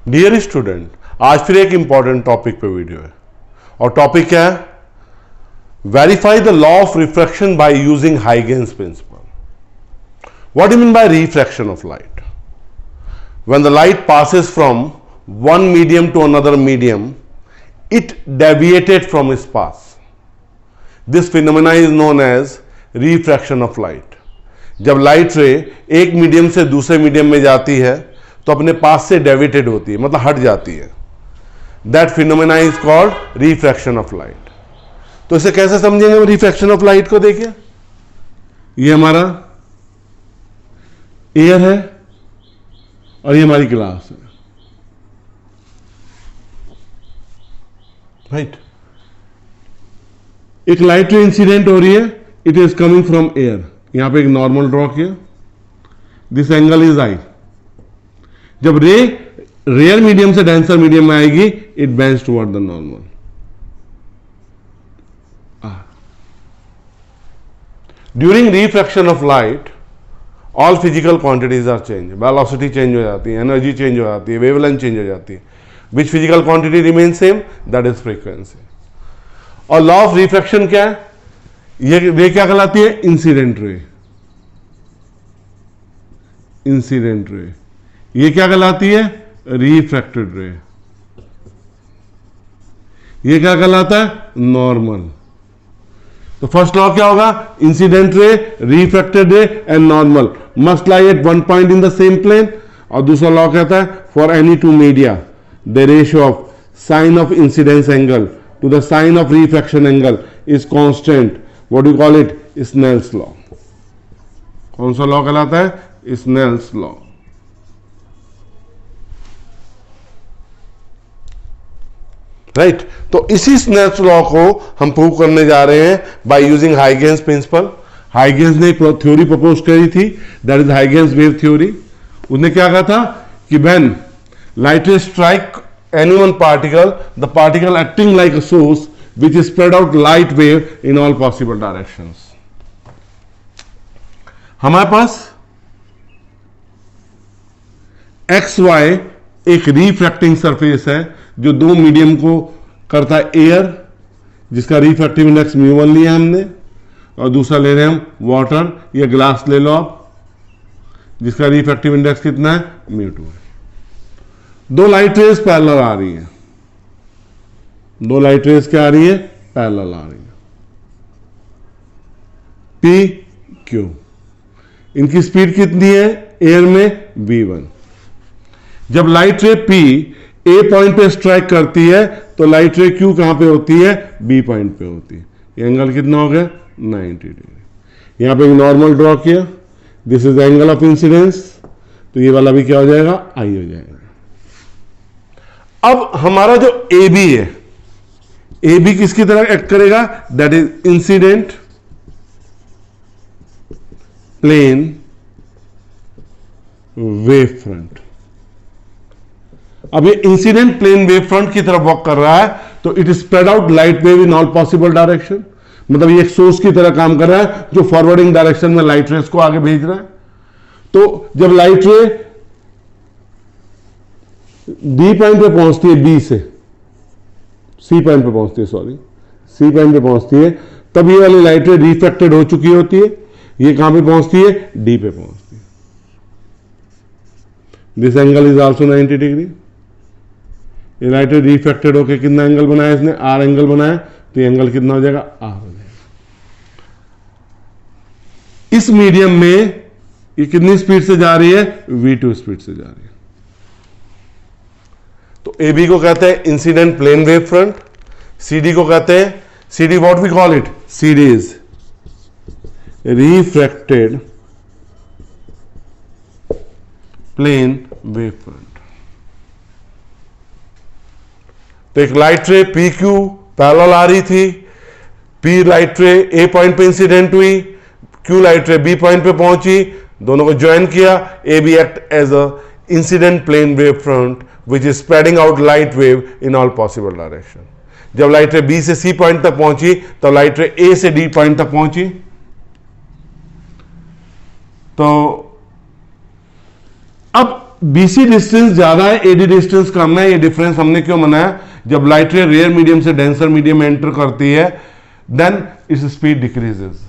Dear student, आज फिर एक इंपॉर्टेंट टॉपिक पे वीडियो है और टॉपिक क्या है? Verify the law of refraction by using Huygens principle. What do you mean by refraction of light? When the light passes from one medium to another medium, it deviated from its path. This phenomena is known as refraction of light. जब light रे एक medium से दूसरे medium में जाती है तो अपने पास से डेविएटेड होती है, मतलब हट जाती है. That phenomena is called refraction of light. तो इसे कैसे समझेंगे रिफ्रैक्शन ऑफ लाइट को? देखिए, ये हमारा एयर है और ये हमारी ग्लास है, राइट. एक लाइट रे इंसिडेंट हो रही है, it is coming from air. यहां पे एक नॉर्मल ड्रॉ किया, दिस एंगल इज आई. जब रे रेयर मीडियम से डेंसर मीडियम में आएगी, it bends toward the normal. During refraction of light all physical quantities are change. Velocity change हो जाती है, एनर्जी चेंज हो जाती है, वेवलेंथ चेंज हो जाती है. Which physical quantity remains same? That is frequency. और लॉ ऑफ रिफ्रैक्शन क्या है? ये रे क्या कहलाती है? Incident ray. Incident ray. ये क्या कहलाती है? रिफ्रैक्टेड रे. ये क्या कहलाता है? नॉर्मल. तो फर्स्ट लॉ क्या होगा? Incident ray, refracted ray and normal must lie at one point in the same plane. और दूसरा लॉ कहता है for any two media the ratio of sine of incidence angle to the sine of refraction angle is constant. What do you call it? Snell's law. कौन सा law कहलाता है? Snell's law. Right. तो इसी Snell's law को हम prove करने जा रहे हैं बाय यूजिंग हाइगेन्स प्रिंसिपल. हाइगेन्स ने एक थ्योरी प्रपोज करी थी, दैट इज हाइगेन्स वेव थ्योरी. उसने क्या कहा था कि when light rays strike any one particle, the particle acting like a source which spread out light wave in all possible directions. हमारे पास XY एक रिफ्रैक्टिंग सरफेस है जो दो मीडियम को करता है एयर, जिसका रिफ्रैक्टिव इंडेक्स μ1 लिया हमने, और दूसरा ले रहे हैं हम वाटर या ग्लास ले लो आप, जिसका रिफ्रैक्टिव इंडेक्स कितना है? μ2 है. दो लाइट रेज पैरेलल आ रही है. दो लाइट रेज क्या आ रही है? पैरेलल आ रही है. P Q. इनकी स्पीड कितनी है एयर में? v1. जब लाइट रे पी ए पॉइंट पे स्ट्राइक करती है तो लाइट रे क्यू कहां पे होती है? बी पॉइंट पे होती है. ये एंगल कितना हो गया? 90 डिग्री. यहां पे एक नॉर्मल ड्रॉ किया, this is angle of incidence. तो ये वाला भी क्या हो जाएगा? आई हो जाएगा. अब हमारा जो ए बी है, ए बी किसकी तरह एक्ट करेगा? That is incident plane wave front. अब ये इंसिडेंट प्लेन वेव फ्रंट की तरफ वॉक कर रहा है, तो it spread out light wave in all possible direction. मतलब ये एक सोर्स की तरह काम कर रहा है जो फॉरवर्डिंग डायरेक्शन में लाइट रेस को आगे भेज रहा है. तो जब लाइट रे डी पॉइंट पे पहुंचती है, बी से सी पॉइंट पे पहुंचती है, सॉरी सी पॉइंट पे पहुंचती है, तब ये वाली लाइट रे रिफ्रैक्टेड हो चुकी होती है. ये कहां पे पहुंचती है? डी पे पहुंचती है. This angle is also 90 degree. ये लाइट रे रिफ्रैक्टेड होकर कितना एंगल बनाया इसने? आर एंगल बनाया. तो ये एंगल कितना हो जाएगा? आर हो जाएगा. इस मीडियम में ये कितनी स्पीड से जा रही है? v2 स्पीड से जा रही है. तो ए बी को कहते हैं incident plane wave front. C D को कहते हैं, C D what we call it? C D is refracted plane wave front. तो एक लाइट रे पी क्यू पैरेलल आ रही थी. P light ray A point पे इंसिडेंट हुई, Q light ray B point पे पहुंची, दोनों को ज्वाइन किया. A B act as a incident plane wave front which is spreading out light wave in all possible direction. जब light ray B से C point तक पहुंची तो लाइट रे ए से डी पॉइंट तक पहुंची. तो अब BC डिस्टेंस ज्यादा है, AD डिस्टेंस कम है। ये डिफरेंस हमने क्यों बनाया? जब लाइट रे रेयर मीडियम से डेंसर मीडियम में एंटर करती है देन इस स्पीड डिक्रीजेस,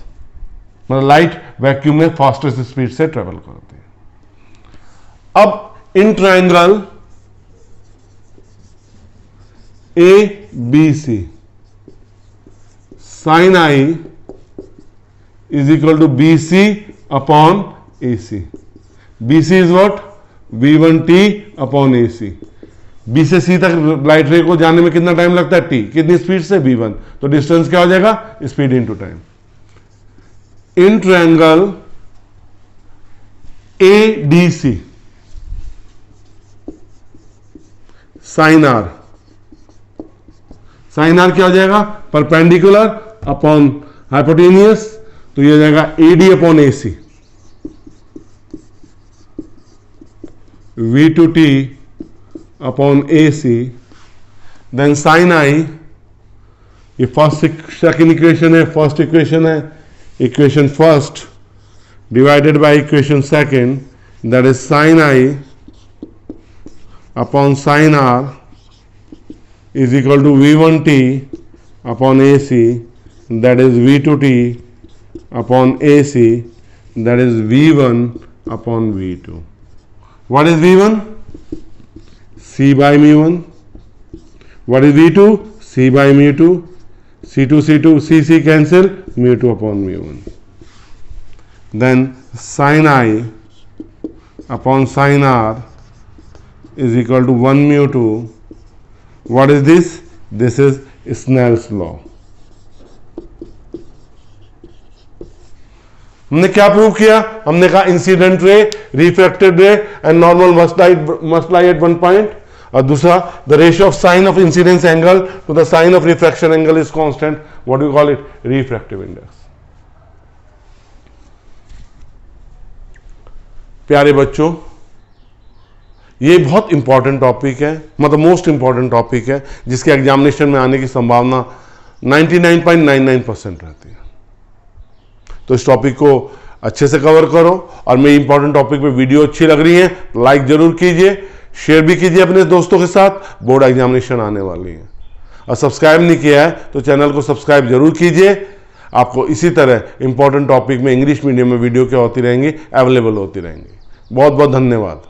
मतलब लाइट वैक्यूम में फास्टेस्ट स्पीड से ट्रेवल करती है। अब in triangle ABC sin I is equal to BC upon AC. BC is what? V1T upon AC. B से C तक लाइट रे को जाने में कितना टाइम लगता है? T। कितनी स्पीड से? V1। तो डिस्टेंस क्या हो जाएगा? Speed into time. In triangle ADC sine R, sine R क्या हो जाएगा? परपेंडिकुलर अपॉन हाइपोटेनियस, तो ये हो जाएगा AD upon AC। V2T upon AC, then sine I, ये फर्स्ट सेकंड इक्वेशन है, फर्स्ट इक्वेशन है, equation first divided by equation second, that is sine I upon sine R is equal to V1T upon AC, that is V2T upon AC, that is V1 upon V2. What is V1? C by mu1. What is V2? C by mu2. C2 C cancel, mu2 upon mu1. Then sin I upon sin R is equal to 1 mu2. What is this? This is Snell's law. हमने क्या prove किया? हमने कहा incident ray, refracted ray and normal must lie at one point, और दूसरा the ratio of sine of incidence angle to the sine of refraction angle is constant. What you call it? Refractive index. प्यारे बच्चों, ये बहुत important topic है, मतलब most important topic है, जिसके एग्जामिनेशन में आने की संभावना 99.99% रहती है. तो इस टॉपिक को अच्छे से कवर करो, और मेरी इंपॉर्टेंट टॉपिक पे वीडियो अच्छी लग रही है तो लाइक जरूर कीजिए, शेयर भी कीजिए अपने दोस्तों के साथ. बोर्ड एग्जामिनेशन आने वाली है, और सब्सक्राइब नहीं किया है तो चैनल को सब्सक्राइब जरूर कीजिए. आपको इसी तरह इंपॉर्टेंट टॉपिक में इंग्लिश मीडियम में वीडियो क्या होती रहेंगी? अवेलेबल होती रहेंगी. बहुत बहुत धन्यवाद.